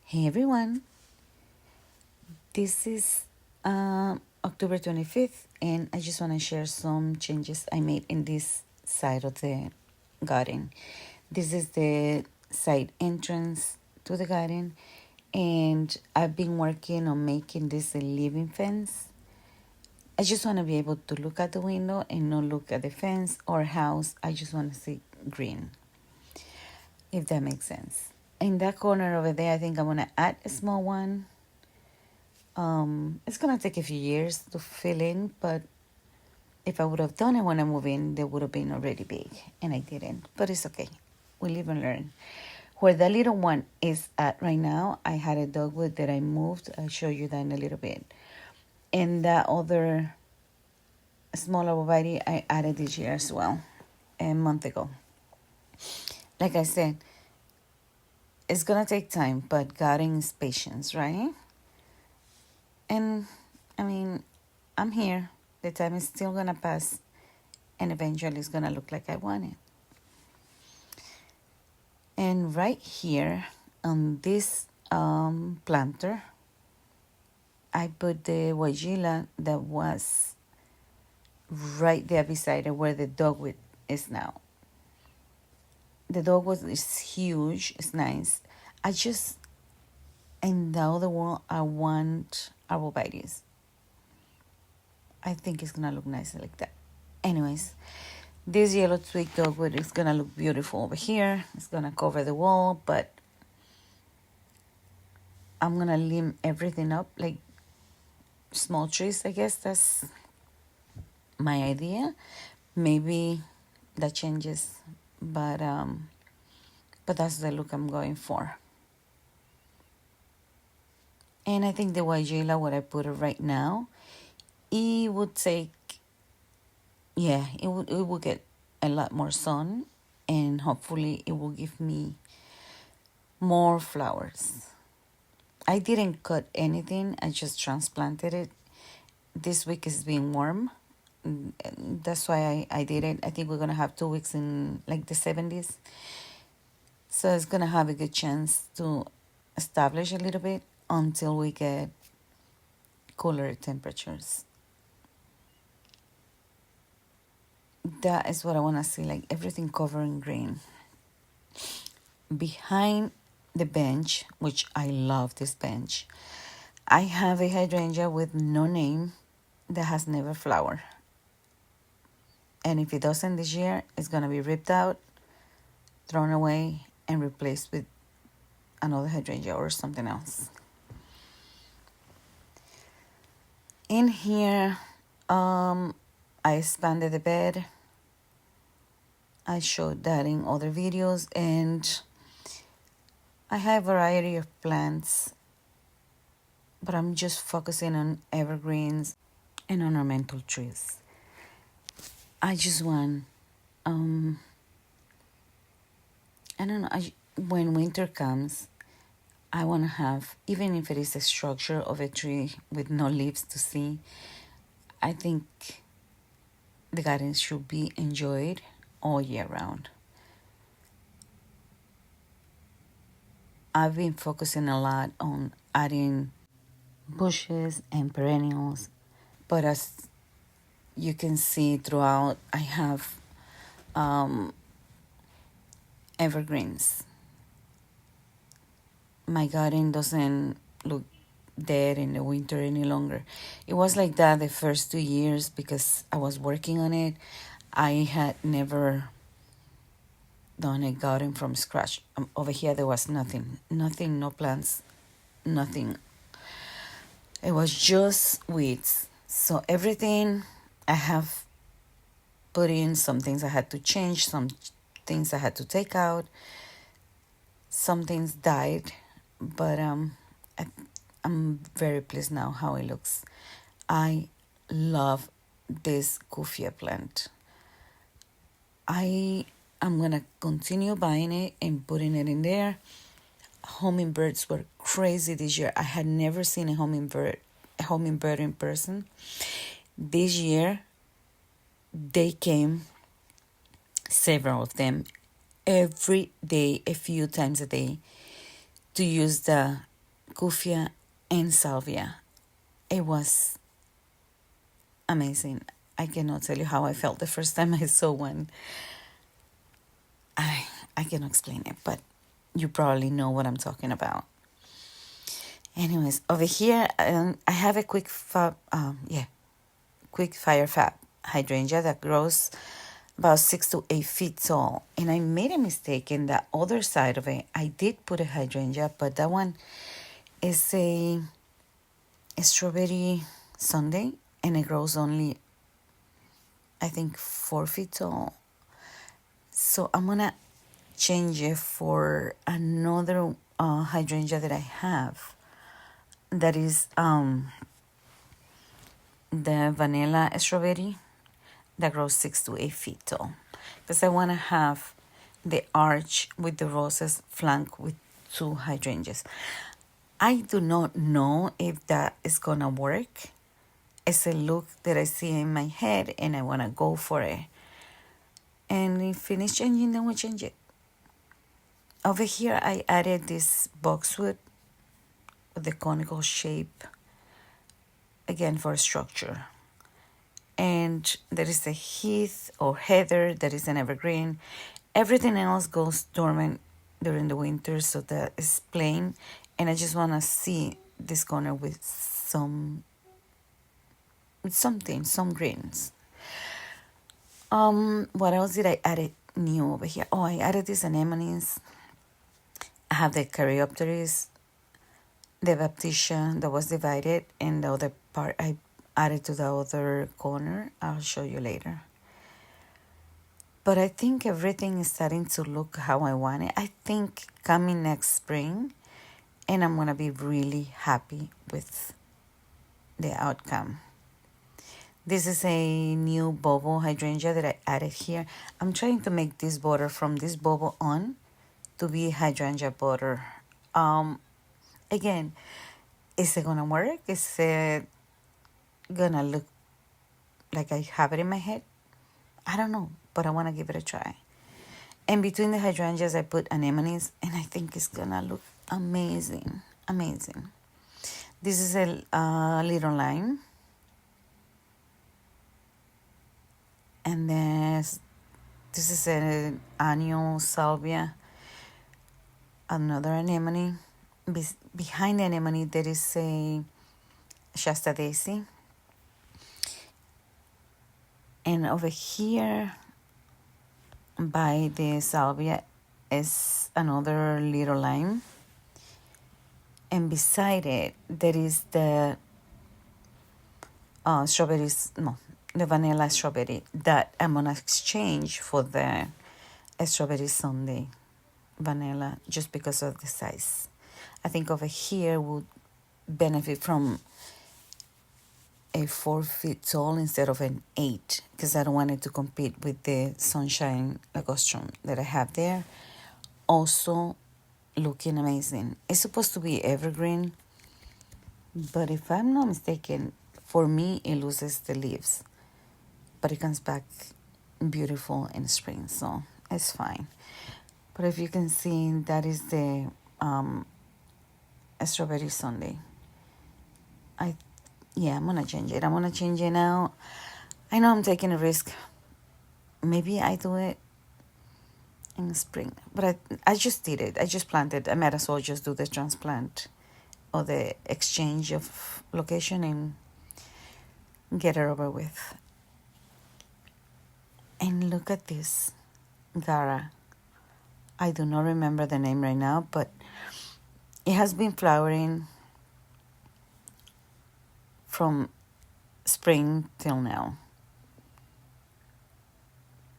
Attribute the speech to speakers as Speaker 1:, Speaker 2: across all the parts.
Speaker 1: Hey everyone, this is October 25th, and I just want to share some changes I made in this side of the garden. This is the side entrance to the garden, and I've been working on making this a living fence. I just want to be able to look at the window and not look at the fence or house. I just want to see green, if that makes sense. In that corner over there, I think I'm going to add a small one. It's gonna take a few years to fill in, but if I would have done it when I moved in, they would have been already big, and I didn't. But it's okay. We live and learn. Where the little one is at right now, I had a dogwood that I moved. I'll show you that in a little bit. And that other smaller variety I added this year as well, a month ago. Like I said, it's gonna take time, but gardening is patience, right? And I mean, I'm here. The time is still gonna pass, and eventually it's gonna look like I want it. And right here on this planter, I put the weigela that was right there beside it where the dogwood is now. The dogwood is huge, it's nice. I just, in the other one, I want arborvitaes. I think it's gonna look nice like that. Anyways, this yellow twig dogwood is gonna look beautiful over here. It's gonna cover the wall, but I'm gonna limb everything up like small trees. I guess that's my idea. Maybe that changes, but that's the look I'm going for. And I think the weigela, what I put it right now, it would take, it would get a lot more sun, and hopefully it will give me more flowers. I didn't cut anything. I just transplanted it. This week is being warm. That's why I did it. I think we're going to have 2 weeks in like the 70s. So it's going to have a good chance to establish a little bit until we get cooler temperatures. That is what I want to see, like everything covered in green. Behind the bench, which I love this bench, I have a hydrangea with no name that has never flowered. And if it doesn't this year, it's going to be ripped out, thrown away, and replaced with another hydrangea or something else. In here, I expanded the bed. I showed that in other videos, and I have a variety of plants, but I'm just focusing on evergreens and ornamental trees. I just want, I don't know, when winter comes, I want to have, even if it is a structure of a tree with no leaves to see, I think the garden should be enjoyed all year round. I've been focusing a lot on adding bushes and perennials, but as you can see throughout, I have evergreens. My garden doesn't look dead in the winter any longer. It was like that the first 2 years because I was working on it. I had never done a garden from scratch. Over here there was nothing, no plants, nothing. It was just weeds. So everything I have put in, some things I had to change, some things I had to take out, some things died, but I'm very pleased now how it looks. I love this Kufia plant. I'm gonna continue buying it and putting it in there. Hummingbirds were crazy this year. I had never seen a hummingbird in person. This year, they came, several of them, every day, a few times a day, to use the Kufia, and Salvia. It was amazing. I cannot tell you how I felt the first time I saw one. I cannot explain it, but you probably know what I'm talking about. Anyways, over here I have a quick fire fab hydrangea that grows about 6 to 8 feet tall. And I made a mistake in the other side of it. I did put a hydrangea, but that one is a strawberry sundae, and it grows only, I think, 4 feet tall. So I'm gonna change it for another hydrangea that I have. That is the vanilla strawberry that grows 6 to 8 feet tall, because I want to have the arch with the roses flanked with 2 hydrangeas. I do not know if that is gonna work. It's a look that I see in my head and I want to go for it. And if finish changing, then we'll change it. Over here I added this boxwood with the conical shape, again for structure. And there is a heath or heather that is an evergreen. Everything else goes dormant during the winter, so that is plain. And I just want to see this corner with some greens. What else did I add new over here? Oh, I added these anemones. I have the Caryopteris, the Baptisia that was divided, and the other part I added to the other corner. I'll show you later. But I think everything is starting to look how I want it. I think coming next spring, and I'm going to be really happy with the outcome. This is a new bobo hydrangea that I added here. I'm trying to make this border from this bobo on to be hydrangea border. Again, is it going to work? Is it going to look like I have it in my head? I don't know, but I want to give it a try. And between the hydrangeas, I put anemones, and I think it's going to look amazing. Amazing. This is a little lime. And then this is an annual salvia, another anemone. Behind the anemone, there is a Shasta daisy. And over here, by the salvia, is another little lime. And beside it, there is the the vanilla strawberry that I'm going to exchange for the strawberry sundae vanilla, just because of the size. I think over here would benefit from a 4 feet tall instead of an 8, because I don't want it to compete with the sunshine ligustrum that I have there. Also looking amazing. It's supposed to be evergreen, but if I'm not mistaken, for me it loses the leaves, but it comes back beautiful in spring, so it's fine. But if you can see, that is the strawberry sundae. I'm gonna change it. I'm gonna change it now. I know I'm taking a risk. Maybe I do it in spring, but I just did it. I just planted. I might as well just do the transplant or the exchange of location and get it over with. And look at this Gara. I do not remember the name right now, but it has been flowering from spring till now.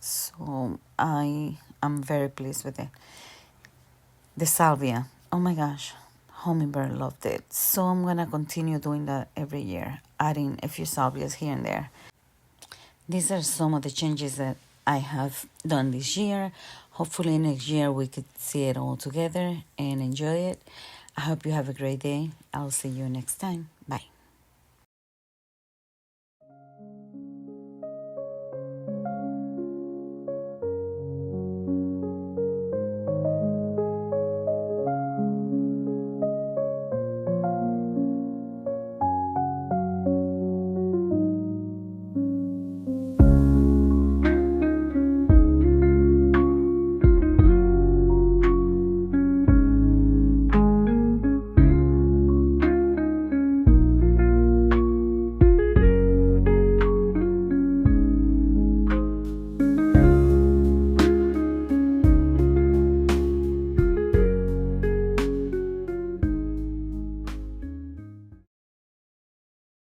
Speaker 1: So I am very pleased with it. The salvia, oh my gosh, Hummingbird loved it. So I'm gonna continue doing that every year, adding a few salvias here and there. These are some of the changes that I have done this year. Hopefully next year we could see it all together and enjoy it. I hope you have a great day. I'll see you next time.